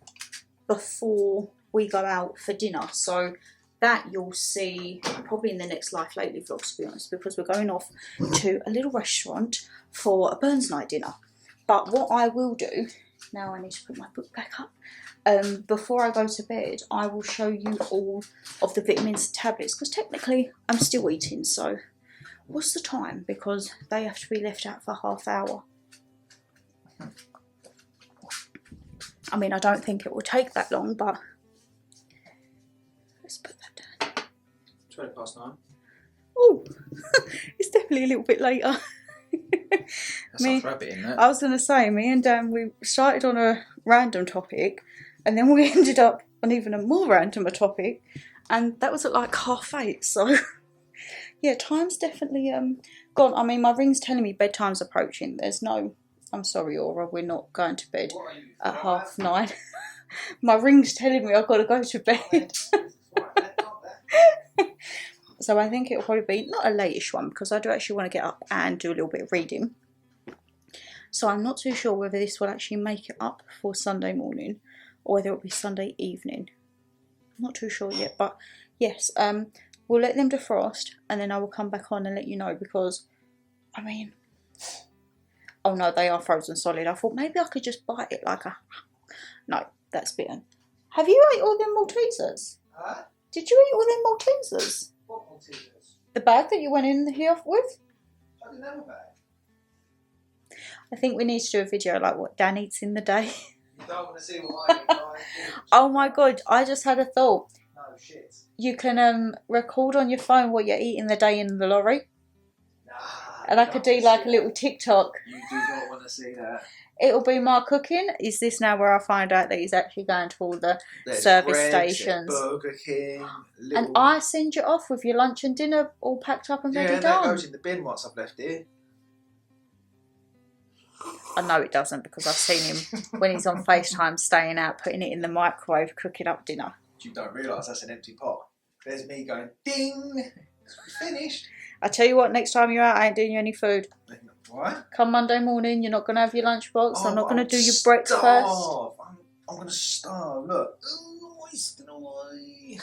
before we go out for dinner. So that you'll see probably in the next Life Lately vlog, to be honest, because we're going off to a little restaurant for a Burns night dinner. But what I will do, now I need to put my book back up, before I go to bed, I will show you all of the vitamins and tablets, because technically I'm still eating. So what's the time? Because they have to be left out for half hour. I mean, I don't think it will take that long, but let's put that down. 9:20. Oh, it's definitely a little bit later. That's a rabbit in that. I was going to say, me and Dan, we started on a random topic, and then we ended up on even a more random topic, and that was at like 8:30. So yeah, time's definitely gone. I mean, my ring's telling me bedtime's approaching. There's no, I'm sorry, Aura, we're not going to bed at 9:30. My ring's telling me I've got to go to bed. So I think it'll probably be not a late-ish one, because I do actually want to get up and do a little bit of reading. So I'm not too sure whether this will actually make it up for Sunday morning or whether it'll be Sunday evening. I'm not too sure yet, but yes, we'll let them defrost and then I will come back on and let you know, because, I mean, oh no, they are frozen solid. I thought maybe I could just bite it like a, no, that's bitten. Have you ate all them Maltesers? Huh? Did you eat all them Maltesers? What Maltesers? The bag that you went in here with? I didn't have a bag. I think we need to do a video like what Dan eats in the day. You don't want to see what I eat. Oh my god, I just had a thought. No shit. You can record on your phone what you eat in the day in the lorry. Nah. And I could do like a little TikTok. You do not want to see that. It'll be my cooking. Is this now where I find out that he's actually going to all the service stations? Burger King. And I send you off with your lunch and dinner all packed up and ready Yeah, done. that goes in the bin once I've left it. I know it doesn't, because I've seen him when he's on FaceTime staying out, putting it in the microwave, cooking up dinner. You don't realise that's an empty pot. There's me going, ding, it's finished. I tell you what, next time you're out, I ain't doing you any food. What? Come Monday morning, you're not going to have your lunchbox. Oh, I'm not going to do your starve. breakfast. I'm going to starve. Look. Ooh, wasting away.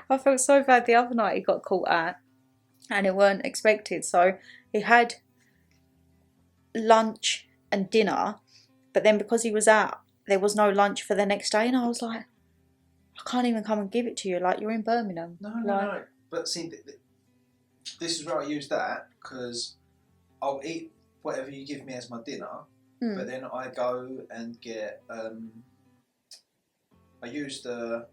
I felt so bad the other night he got caught out, and it weren't expected. So he had lunch and dinner, but then because he was out, there was no lunch for the next day, and I was like, I can't even come and give it to you, like you're in Birmingham. No. But see, this is where I use that, because I'll eat whatever you give me as my dinner, but then I go and get, I use the...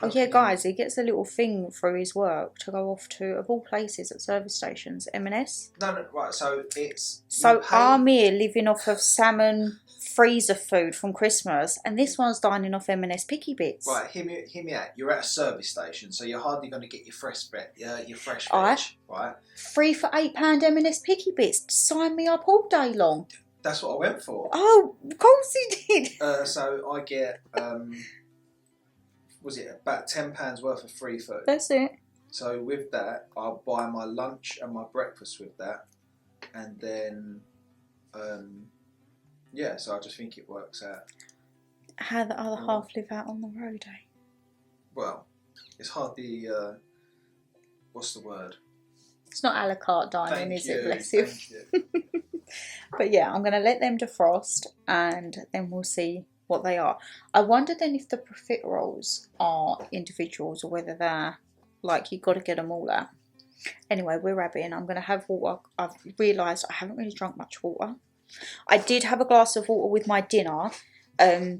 Oh yeah, guys, he gets a little thing through his work to go off to, of all places, at service stations, M&S. No, right, so it's... So I'm here living off of salmon freezer food from Christmas, and this one's dining off M&S Picky Bits. Right, hear me out. You're at a service station, so you're hardly going to get your fresh veg, right? 3 for £8 M&S Picky Bits. Sign me up all day long. That's what I went for. Oh, of course he did. So I get, was it about £10 worth of free food? That's it. So with that, I'll buy my lunch and my breakfast with that, and then, yeah. So I just think it works out. How the other half live out on the road, eh? Well, it's hardly. What's the word? It's not a la carte dining, is it? Bless you. Thank you. But yeah, I'm going to let them defrost, and then we'll see what they are. I wonder then if the profiteroles are individuals or whether they're like you've got to get them all out. Anyway, we're rabbiting. I'm going to have water. I've realised I haven't really drunk much water. I did have a glass of water with my dinner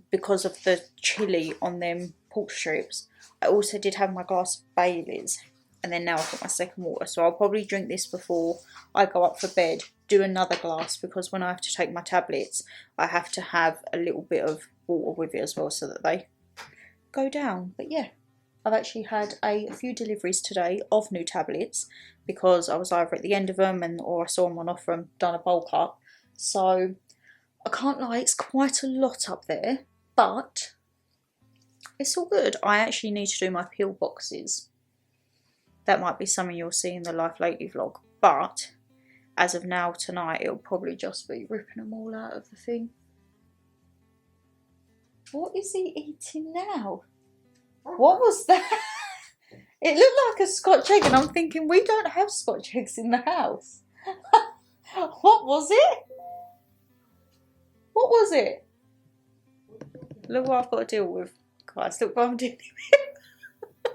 because of the chili on them pork strips. I also did have my glass of Baileys, and then now I've got my second water. So I'll probably drink this before I go up for bed, do another glass, because when I have to take my tablets, I have to have a little bit of water with it as well so that they go down. But yeah, I've actually had a few deliveries today of new tablets, because I was either at the end of them or I saw them on offer and done a bulk up. So I can't lie, it's quite a lot up there, but It's all good. I actually need to do my peel boxes. That might be something you'll see in the Life Lately vlog. But as of now, tonight, it'll probably just be ripping them all out of the thing. What is he eating now? What was that? It looked like a Scotch egg, and I'm thinking, we don't have Scotch eggs in the house. What was it? What was it? Look what I've got to deal with. Guys, look what I'm dealing with.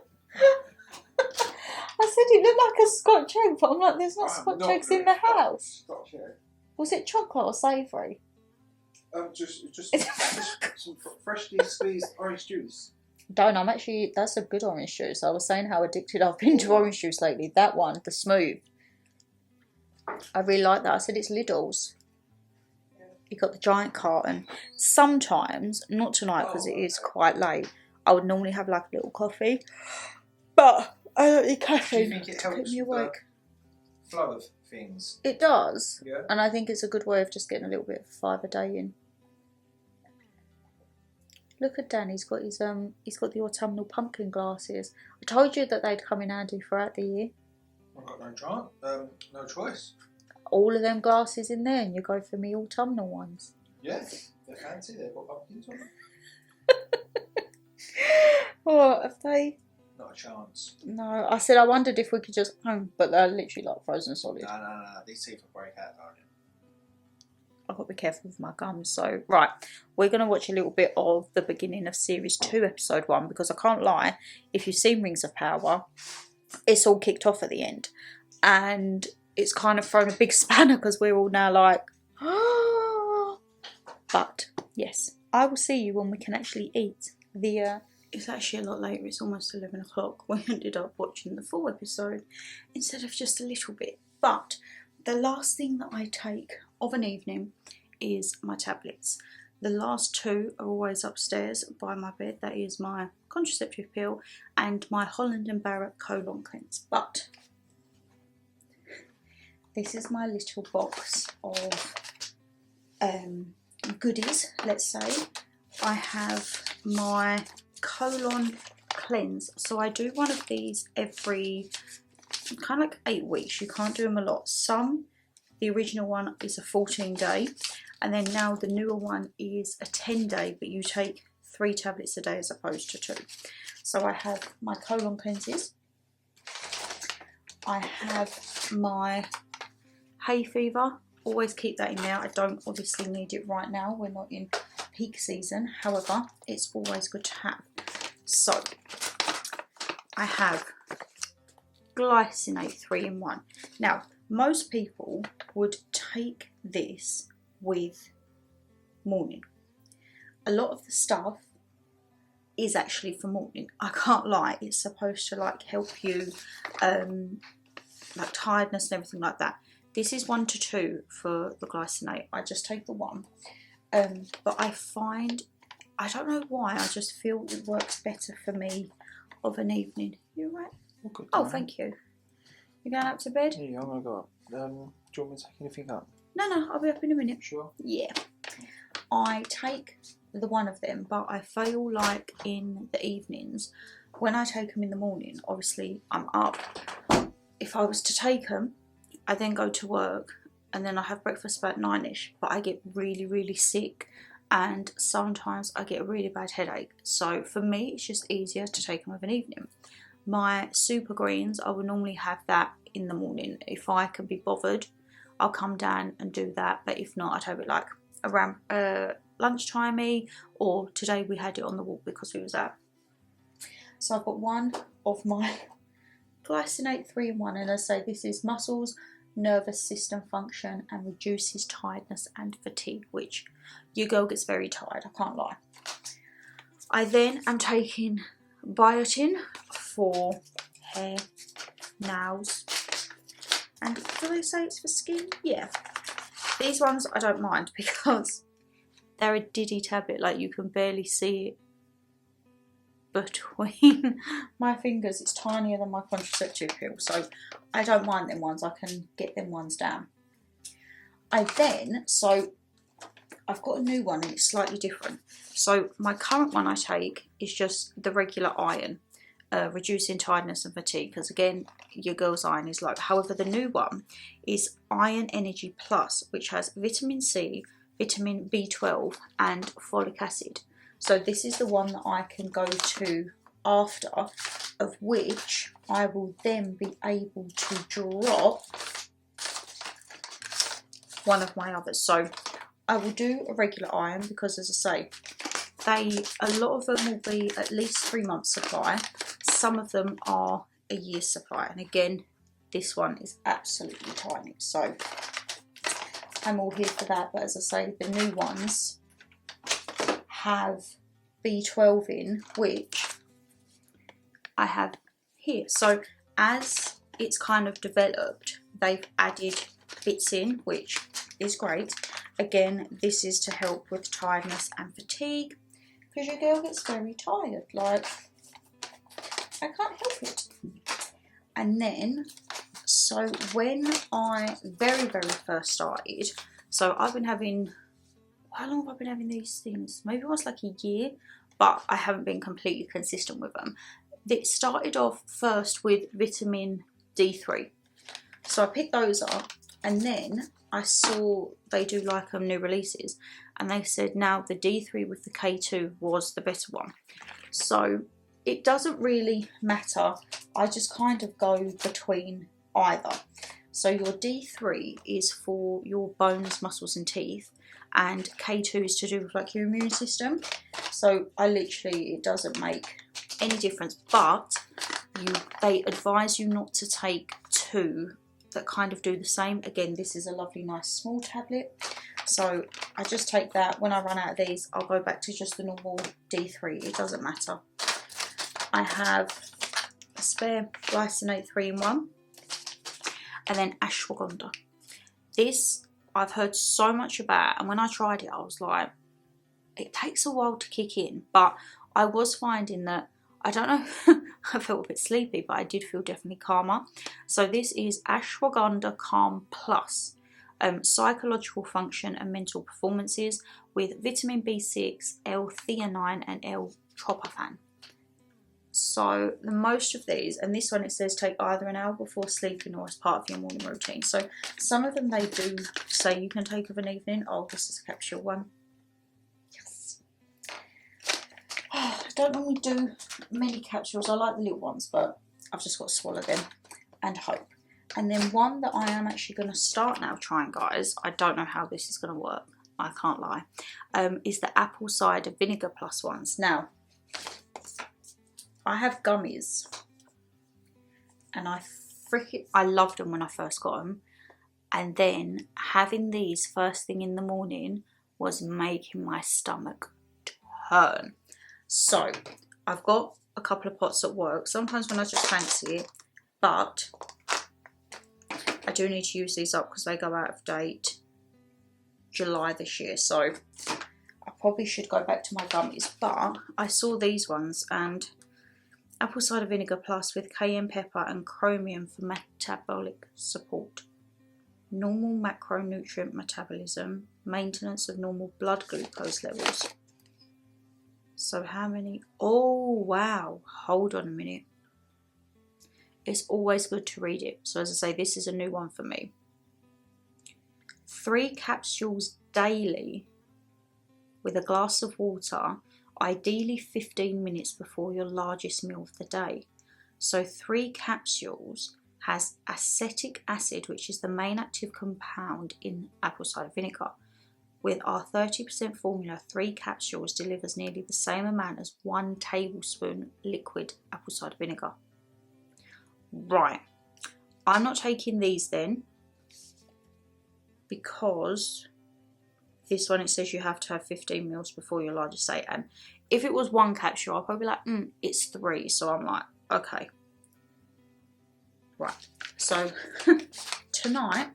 I said it looked like a Scotch egg, but I'm like, there's not Scotch eggs in the house. Scotch egg. Was it chocolate or savoury? Just some freshly squeezed orange juice. Don't, I'm actually, that's a good orange juice. I was saying how addicted I've been to orange juice lately. That one, the smooth. I really like that. I said it's Lidl's. You got the giant carton. Sometimes, not tonight because it is quite late, I would normally have like a little coffee. But I don't need caffeine. Do you think it helps me awake. The flow of things? It does. Yeah. And I think it's a good way of just getting a little bit of fibre a day in. Look at Dan, he's got the autumnal pumpkin glasses. I told you that they'd come in handy throughout the year. I've got no choice. All of them glasses in there, and you go for me autumnal ones. Yeah, they're fancy. They've got pumpkins on them. Oh, have they? Not a chance. No, I said I wondered if we could just, but they're literally like frozen solid. No. These teeth will break out, don't you? I've got to be careful with my gums. So, right, we're going to watch a little bit of the beginning of Series 2, Episode 1, because I can't lie, if you've seen Rings of Power, it's all kicked off at the end. And it's kind of thrown a big spanner because we're all now like, oh. But, yes, I will see you when we can actually eat the... It's actually a lot later, it's almost 11 o'clock. We ended up watching the full episode instead of just a little bit. But the last thing that I take of an evening is my tablets. The last two are always upstairs by my bed. That is my contraceptive pill and my Holland & Barrett colon cleanse. But this is my little box of goodies, let's say. I have my colon cleanse. So I do one of these every kind of like 8 weeks. You can't do them a lot. The original one is a 14-day, and then now the newer one is a 10-day, but you take 3 tablets a day as opposed to 2. So I have my colon cleanses. I have my hay fever. Always keep that in there. I don't obviously need it right now. We're not in peak season. However, it's always good to have. So I have glycinate 3-in-1. Now, most people would take this with morning. A lot of the stuff is actually for morning. I can't lie, it's supposed to like help you like tiredness and everything like that. This is 1 to 2 for the glycinate. I just take the 1. But I find, I don't know why, I just feel it works better for me of an evening. You all right? Good, oh, thank you. You going up to bed? Yeah, I'm going to go up. Do you want me to take anything up? No, I'll be up in a minute. Sure. Yeah. I take the 1 of them, but I feel like in the evenings, when I take them in the morning, obviously I'm up. If I was to take them, I then go to work, and then I have breakfast about 9ish, but I get really, really sick, and sometimes I get a really bad headache. So for me, it's just easier to take them of an evening. My super greens, I would normally have that in the morning. If I can be bothered, I'll come down and do that. But if not, I'd have it like around lunchtime-y, or today we had it on the walk because we was out. So I've got 1 of my glycinate 3-in-1, and I say this is muscles, nervous system function, and reduces tiredness and fatigue, which your girl gets very tired, I can't lie. I then am taking biotin for hair, nails, and do they say it's for skin? Yeah. These ones I don't mind because they're a diddy tablet, like you can barely see it between my fingers. It's tinier than my contraceptive pill, so I don't mind them ones. I can get them ones down. I then, so I've got a new one and it's slightly different. So my current one I take is just the regular iron, reducing tiredness and fatigue, because again, your girl's iron is low. However, the new one is Iron Energy Plus, which has vitamin C, vitamin B12 and folic acid. So this is the one that I can go to after, of which I will then be able to drop one of my others. So I will do a regular iron because, as I say, a lot of them will be at least 3 months supply. Some of them are a year's supply, and again, this one is absolutely tiny, so I'm all here for that. But as I say, the new ones have B12 in, which I have here. So as it's kind of developed, they've added bits in, which is great. Again, this is to help with tiredness and fatigue, because your girl gets very tired, like, I can't help it. And then, so when I very first started, so I've been having, how long have I been having these things? Maybe it was like a year, but I haven't been completely consistent with them. It started off first with vitamin D3. So I picked those up, and then I saw they do like new releases, and they said now the D3 with the K2 was the better one. So it doesn't really matter, I just kind of go between either. So your D3 is for your bones, muscles and teeth, and K2 is to do with like your immune system. So I literally, it doesn't make any difference, but they advise you not to take two that kind of do the same. Again, this is a lovely nice small tablet, so I just take that. When I run out of these, I'll go back to just the normal D3, it doesn't matter. I have a spare glycinate 3-in-1, and then ashwagandha. This I've heard so much about, and when I tried it I was like, it takes a while to kick in, but I was finding that, I don't know, I felt a bit sleepy, but I did feel definitely calmer. So this is Ashwagandha Calm Plus, psychological function and mental performances with vitamin B6, L-theanine and L-tryptophan. So the most of these, and this one it says take either an hour before sleeping or as part of your morning routine. So some of them they do say you can take of an evening. Oh, this is a capsule one. Yes. Oh, I don't normally do many capsules. I like the little ones, but I've just got to swallow them and hope. And then one that I am actually going to start now trying, guys, I don't know how this is going to work, I can't lie, is the apple cider vinegar plus ones. Now, I have gummies, and I loved them when I first got them, and then having these first thing in the morning was making my stomach turn. So I've got a couple of pots at work, sometimes when I just fancy it, but I do need to use these up because they go out of date July this year, so I probably should go back to my gummies. But I saw these ones, and apple cider vinegar plus with cayenne pepper and chromium for metabolic support, normal macronutrient metabolism, maintenance of normal blood glucose levels. So how many? Oh wow, hold on a minute. It's always good to read it. So as I say, this is a new one for me. 3 capsules daily with a glass of water, ideally 15 minutes before your largest meal of the day. So 3 capsules has acetic acid, which is the main active compound in apple cider vinegar. With our 30% formula, 3 capsules delivers nearly the same amount as 1 tablespoon liquid apple cider vinegar. Right, I'm not taking these then, because this one it says you have to have 15 mils before your largest day, and if it was 1 capsule I'd probably be like, it's 3, so I'm like, okay. Right, so tonight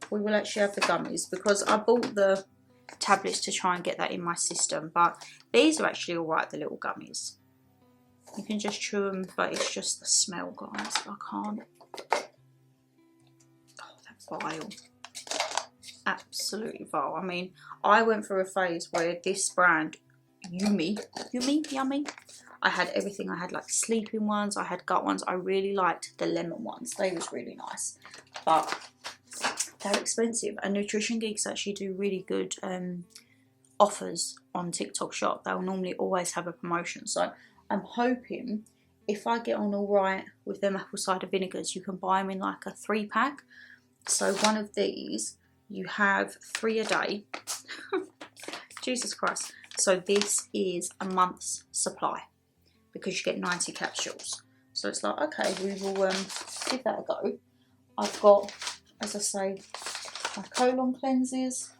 we will actually have the gummies, because I bought the tablets to try and get that in my system, but these are actually alright, the little gummies. You can just chew them, but it's just the smell, guys. I can't. Oh, that bile. absolutely vile. I mean, I went through a phase where this brand, Yummy, I had everything. I had like sleeping ones, I had gut ones. I really liked the lemon ones. They was really nice, but they're expensive. And Nutrition Geeks actually do really good offers on TikTok Shop. They'll normally always have a promotion. So I'm hoping if I get on all right with them apple cider vinegars, you can buy them in like a 3-pack. So one of these, you have 3 a day. Jesus Christ. So this is a month's supply because you get 90 capsules. So it's like, okay, we will give that a go. I've got, as I say, my colon cleanses.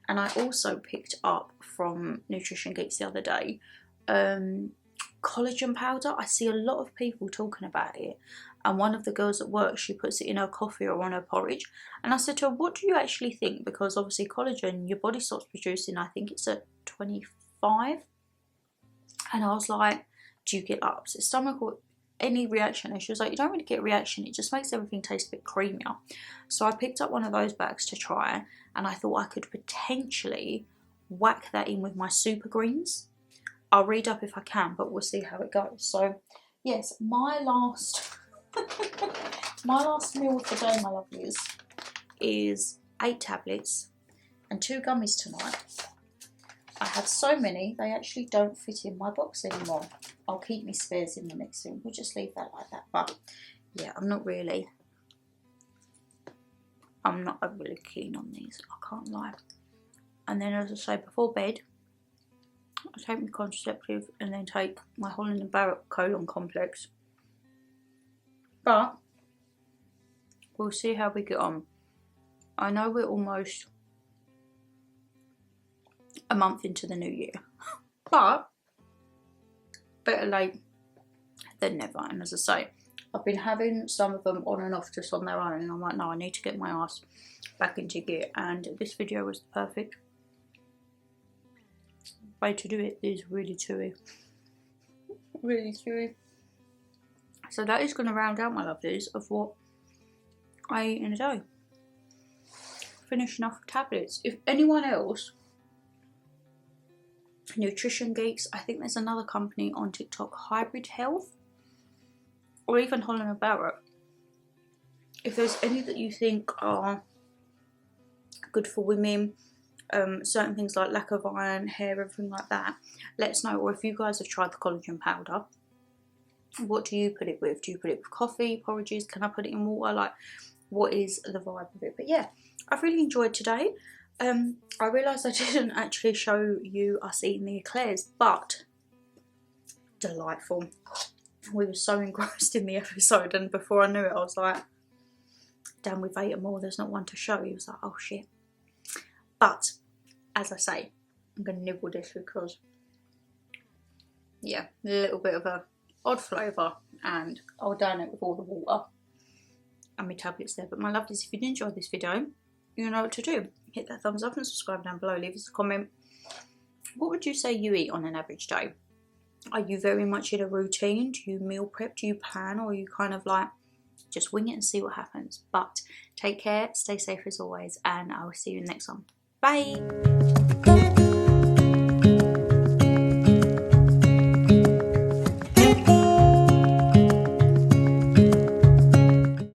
And I also picked up from Nutrition Geeks the other day collagen powder. I see a lot of people talking about it, and one of the girls at work, she puts it in her coffee or on her porridge. And I said to her, what do you actually think? Because obviously collagen, your body stops producing, I think it's at 25. And I was like, do you get upset stomach or any reaction? And she was like, you don't really get a reaction, it just makes everything taste a bit creamier. So I picked up one of those bags to try, and I thought I could potentially whack that in with my super greens. I'll read up if I can, but we'll see how it goes. So yes, my last my last meal of the day, my lovelies, is 8 tablets and 2 gummies tonight. I have so many, they actually don't fit in my box anymore. I'll keep me spares in the next thing. We'll just leave that like that. But yeah, I'm not really keen on these, I can't lie. And then, as I say, before bed, I take my contraceptive and then take my Holland and Barrett colon complex. But we'll see how we get on. I know we're almost a month into the new year, but better late than never. And as I say, I've been having some of them on and off just on their own, and I'm like, no, I need to get my ass back into gear, and this video was the perfect way to do it. Is really chewy, really chewy. So that is going to round out, my lovelies, of what I eat in a day. Finishing off tablets. If anyone else, Nutrition Geeks, I think there's another company on TikTok, Hybrid Health, or even Holland and Barrett. If there's any that you think are good for women, certain things like lack of iron, hair, everything like that, let us know. Or if you guys have tried the collagen powder, what do you put it with? Do you put it with coffee, porridges? Can I put it in water? Like, what is the vibe of it? But yeah, I've really enjoyed today. I realised I didn't actually show you us eating the eclairs, but delightful. We were so engrossed in the episode, and before I knew it, I was like, damn, we've ate them all, there's not one to show. He was like, oh shit. But as I say, I'm going to nibble this because, yeah, a little bit of a odd flavour, and I'll down it with all the water and my tablets there. But my lovelies, if you did enjoy this video, you know what to do. Hit that thumbs up and subscribe down below. Leave us a comment. What would you say you eat on an average day? Are you very much in a routine? Do you meal prep? Do you plan? Or are you kind of like, just wing it and see what happens? But take care, stay safe as always, and I will see you in the next one. Bye!